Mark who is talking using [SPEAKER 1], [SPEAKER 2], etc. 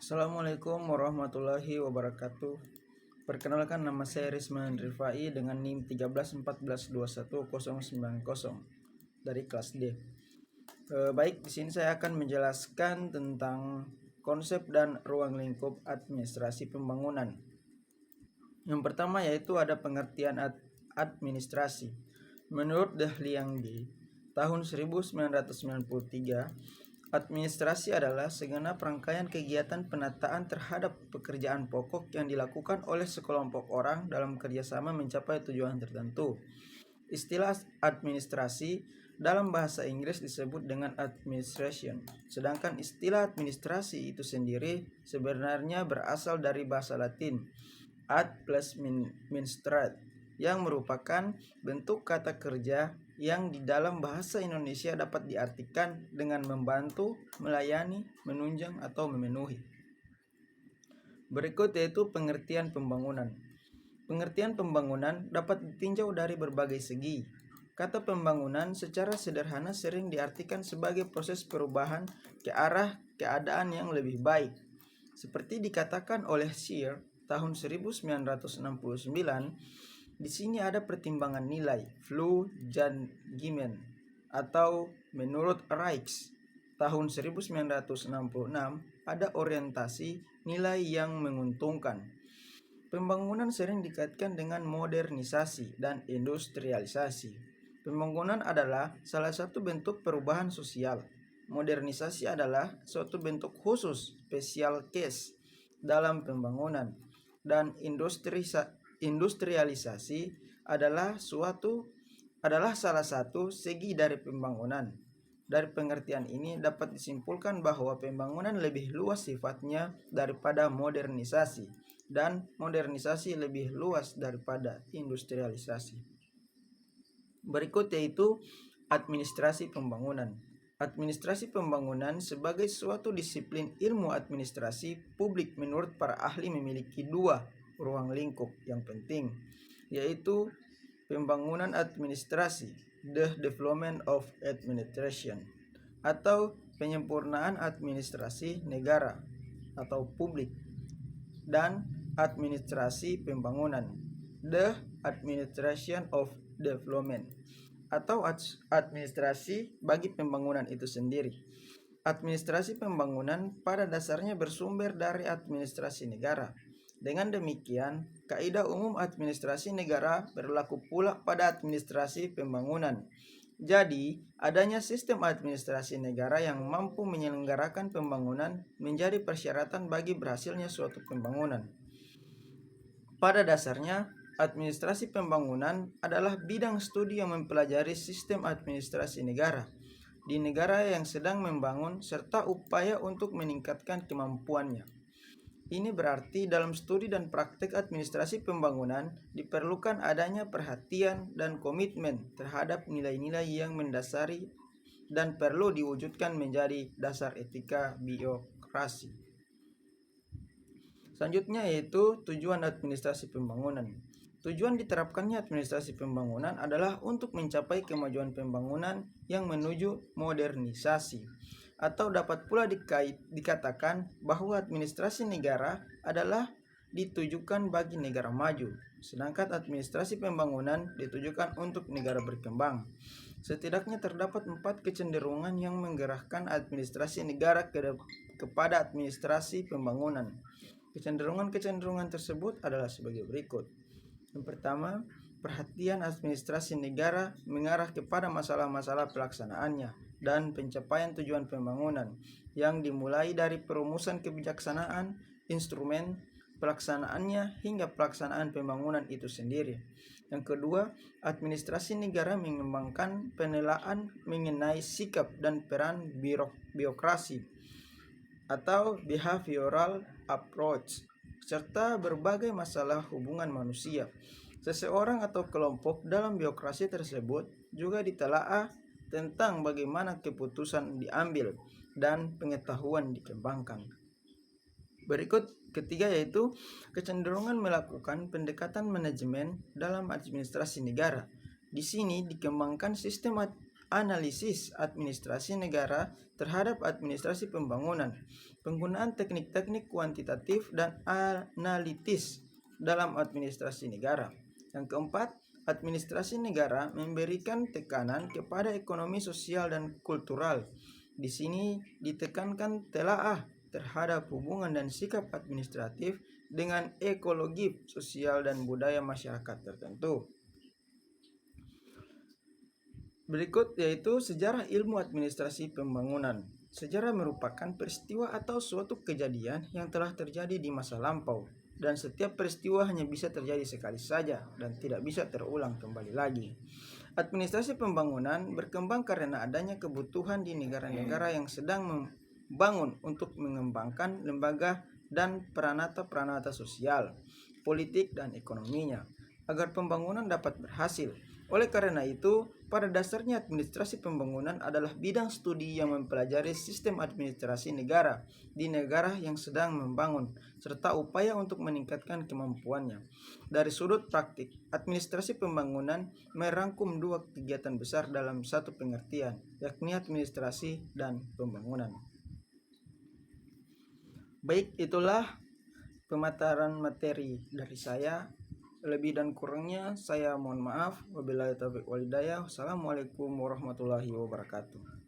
[SPEAKER 1] Assalamualaikum warahmatullahi wabarakatuh. Perkenalkan, nama saya Rizman Rifai dengan NIM 1314211090 dari kelas D. Baik, di sini saya akan menjelaskan tentang konsep dan ruang lingkup administrasi pembangunan. Yang pertama yaitu ada pengertian administrasi. Menurut Dahliang D, tahun 1993, administrasi adalah segenap rangkaian kegiatan penataan terhadap pekerjaan pokok yang dilakukan oleh sekelompok orang dalam kerjasama mencapai tujuan tertentu. Istilah administrasi dalam bahasa Inggris disebut dengan administration, sedangkan istilah administrasi itu sendiri sebenarnya berasal dari bahasa Latin ad plus ministrat, yang merupakan bentuk kata kerja yang di dalam bahasa Indonesia dapat diartikan dengan membantu, melayani, menunjang, atau memenuhi. Berikut yaitu pengertian pembangunan. Pengertian pembangunan dapat ditinjau dari berbagai segi. Kata pembangunan secara sederhana sering diartikan sebagai proses perubahan ke arah keadaan yang lebih baik. Seperti dikatakan oleh Scheer tahun 1969, di sini ada pertimbangan nilai, Flu-Judgment, atau menurut Rijks tahun 1966 ada orientasi nilai yang menguntungkan. Pembangunan sering dikaitkan dengan modernisasi dan industrialisasi. Pembangunan adalah salah satu bentuk perubahan sosial. Modernisasi adalah suatu bentuk khusus, special case, dalam pembangunan. Dan industrialisasi adalah salah satu segi dari pembangunan. Dari pengertian ini dapat disimpulkan bahwa pembangunan lebih luas sifatnya daripada modernisasi, dan modernisasi lebih luas daripada industrialisasi. Berikut yaitu administrasi pembangunan. Administrasi pembangunan sebagai suatu disiplin ilmu administrasi publik menurut para ahli memiliki dua ruang lingkup yang penting, yaitu pembangunan administrasi, the development of administration, atau penyempurnaan administrasi negara atau publik, dan administrasi pembangunan, the administration of development, atau administrasi bagi pembangunan itu sendiri. Administrasi pembangunan pada dasarnya bersumber dari administrasi negara. Dengan demikian, kaidah umum administrasi negara berlaku pula pada administrasi pembangunan. Jadi, adanya sistem administrasi negara yang mampu menyelenggarakan pembangunan menjadi persyaratan bagi berhasilnya suatu pembangunan. Pada dasarnya, administrasi pembangunan adalah bidang studi yang mempelajari sistem administrasi negara di negara yang sedang membangun serta upaya untuk meningkatkan kemampuannya. Ini berarti dalam studi dan praktek administrasi pembangunan diperlukan adanya perhatian dan komitmen terhadap nilai-nilai yang mendasari dan perlu diwujudkan menjadi dasar etika birokrasi. Selanjutnya yaitu tujuan administrasi pembangunan. Tujuan diterapkannya administrasi pembangunan adalah untuk mencapai kemajuan pembangunan yang menuju modernisasi. Atau dapat pula dikatakan bahwa administrasi negara adalah ditujukan bagi negara maju, sedangkan administrasi pembangunan ditujukan untuk negara berkembang. Setidaknya terdapat 4 kecenderungan yang menggerakkan administrasi negara kepada administrasi pembangunan. Kecenderungan-kecenderungan tersebut adalah sebagai berikut. Yang pertama, perhatian administrasi negara mengarah kepada masalah-masalah pelaksanaannya dan pencapaian tujuan pembangunan yang dimulai dari perumusan kebijaksanaan, instrumen, pelaksanaannya hingga pelaksanaan pembangunan itu sendiri. Yang kedua, administrasi negara mengembangkan penilaian mengenai sikap dan peran birokrasi atau behavioral approach serta berbagai masalah hubungan manusia. Seseorang atau kelompok dalam birokrasi tersebut juga ditelaah tentang bagaimana keputusan diambil dan pengetahuan dikembangkan. Berikut ketiga yaitu kecenderungan melakukan pendekatan manajemen dalam administrasi negara. Di sini dikembangkan sistem analisis administrasi negara terhadap administrasi pembangunan, penggunaan teknik-teknik kuantitatif dan analitis dalam administrasi negara. Yang keempat, administrasi negara memberikan tekanan kepada ekonomi sosial dan kultural. Di sini ditekankan telaah terhadap hubungan dan sikap administratif dengan ekologi, sosial, dan budaya masyarakat tertentu. Berikut yaitu sejarah ilmu administrasi pembangunan. Sejarah merupakan peristiwa atau suatu kejadian yang telah terjadi di masa lampau, dan setiap peristiwa hanya bisa terjadi sekali saja dan tidak bisa terulang kembali lagi. Administrasi pembangunan berkembang karena adanya kebutuhan di negara-negara yang sedang membangun untuk mengembangkan lembaga dan peranata-peranata sosial, politik, dan ekonominya agar pembangunan dapat berhasil. Oleh karena itu, pada dasarnya administrasi pembangunan adalah bidang studi yang mempelajari sistem administrasi negara di negara yang sedang membangun, serta upaya untuk meningkatkan kemampuannya. Dari sudut praktik, administrasi pembangunan merangkum dua kegiatan besar dalam satu pengertian, yakni administrasi dan pembangunan. Baik, itulah pemaparan materi dari saya. Lebih dan kurangnya saya mohon maaf. Wabillahi taufiq wal hidayah. Wassalamualaikum warahmatullahi wabarakatuh.